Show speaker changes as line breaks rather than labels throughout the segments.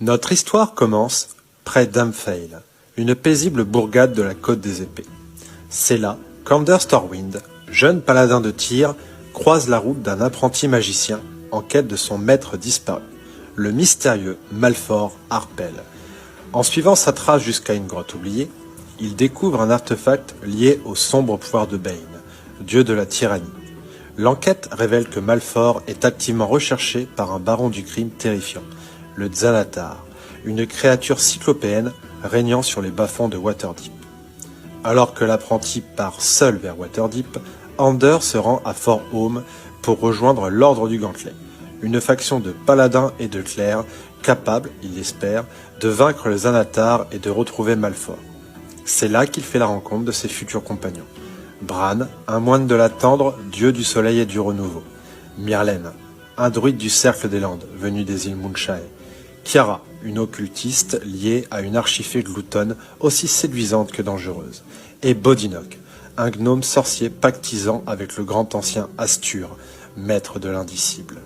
Notre histoire commence près d'Amphail, une paisible bourgade de la Côte des Épées. C'est là qu'Ander Stormwind, jeune paladin de Tyr, croise la route d'un apprenti magicien en quête de son maître disparu, le mystérieux Malfor Harpel. En suivant sa trace jusqu'à une grotte oubliée, il découvre un artefact lié au sombre pouvoir de Bane, dieu de la tyrannie. L'enquête révèle que Malfor est activement recherché par un baron du crime terrifiant, le Xanatar, une créature cyclopéenne régnant sur les bas-fonds de Waterdeep. Alors que l'apprenti part seul vers Waterdeep, Ander se rend à Fort Home pour rejoindre l'Ordre du Gantelet, une faction de paladins et de clercs capable, il l'espère, de vaincre le Xanatar et de retrouver Malfor. C'est là qu'il fait la rencontre de ses futurs compagnons. Bran, un moine de la Tendre, dieu du soleil et du renouveau. Myrlène, un druide du cercle des Landes, venu des îles Moonshine. Kiara, une occultiste liée à une archifée gloutonne aussi séduisante que dangereuse. Et Bodinok, un gnome sorcier pactisant avec le grand ancien Astur, maître de l'indicible.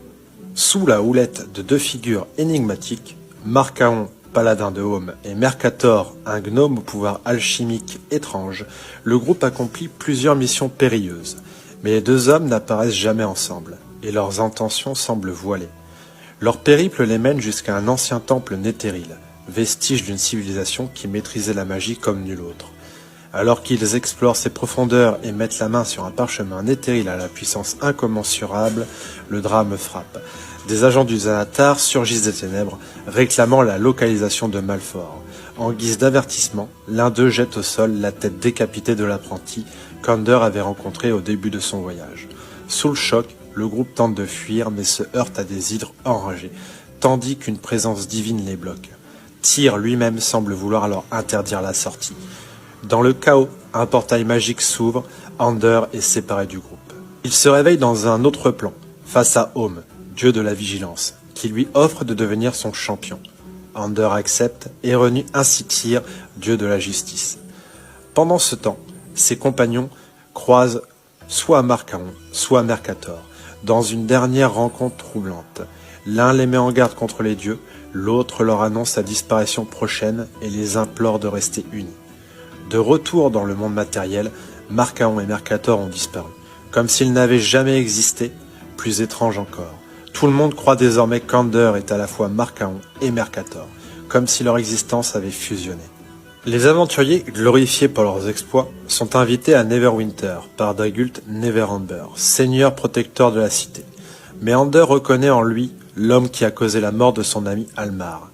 Sous la houlette de deux figures énigmatiques, Marcaon, paladin de Home, et Mercator, un gnome au pouvoir alchimique étrange, le groupe accomplit plusieurs missions périlleuses. Mais les deux hommes n'apparaissent jamais ensemble, et leurs intentions semblent voilées. Leur périple les mène jusqu'à un ancien temple néthéril, vestige d'une civilisation qui maîtrisait la magie comme nulle autre. Alors qu'ils explorent ses profondeurs et mettent la main sur un parchemin néthéril à la puissance incommensurable, le drame frappe. Des agents du Xanatar surgissent des ténèbres, réclamant la localisation de Malfor. En guise d'avertissement, l'un d'eux jette au sol la tête décapitée de l'apprenti qu'Ander avait rencontré au début de son voyage. Sous le choc, le groupe tente de fuir mais se heurte à des hydres enragés, tandis qu'une présence divine les bloque. Tyr lui-même semble vouloir leur interdire la sortie. Dans le chaos, un portail magique s'ouvre, Ander est séparé du groupe. Il se réveille dans un autre plan, face à Home, dieu de la vigilance, qui lui offre de devenir son champion. Ander accepte et renie ainsi Tyr, dieu de la justice. Pendant ce temps, ses compagnons croisent soit Marcaon, soit Mercator, dans une dernière rencontre troublante. L'un les met en garde contre les dieux, l'autre leur annonce sa disparition prochaine et les implore de rester unis. De retour dans le monde matériel, Marcaon et Mercator ont disparu, comme s'ils n'avaient jamais existé, plus étrange encore. Tout le monde croit désormais qu'Ander est à la fois Marcaon et Mercator, comme si leur existence avait fusionné. Les aventuriers, glorifiés pour leurs exploits, sont invités à Neverwinter par Dragult Neverember, seigneur protecteur de la cité. Mais Ander reconnaît en lui l'homme qui a causé la mort de son ami Almar.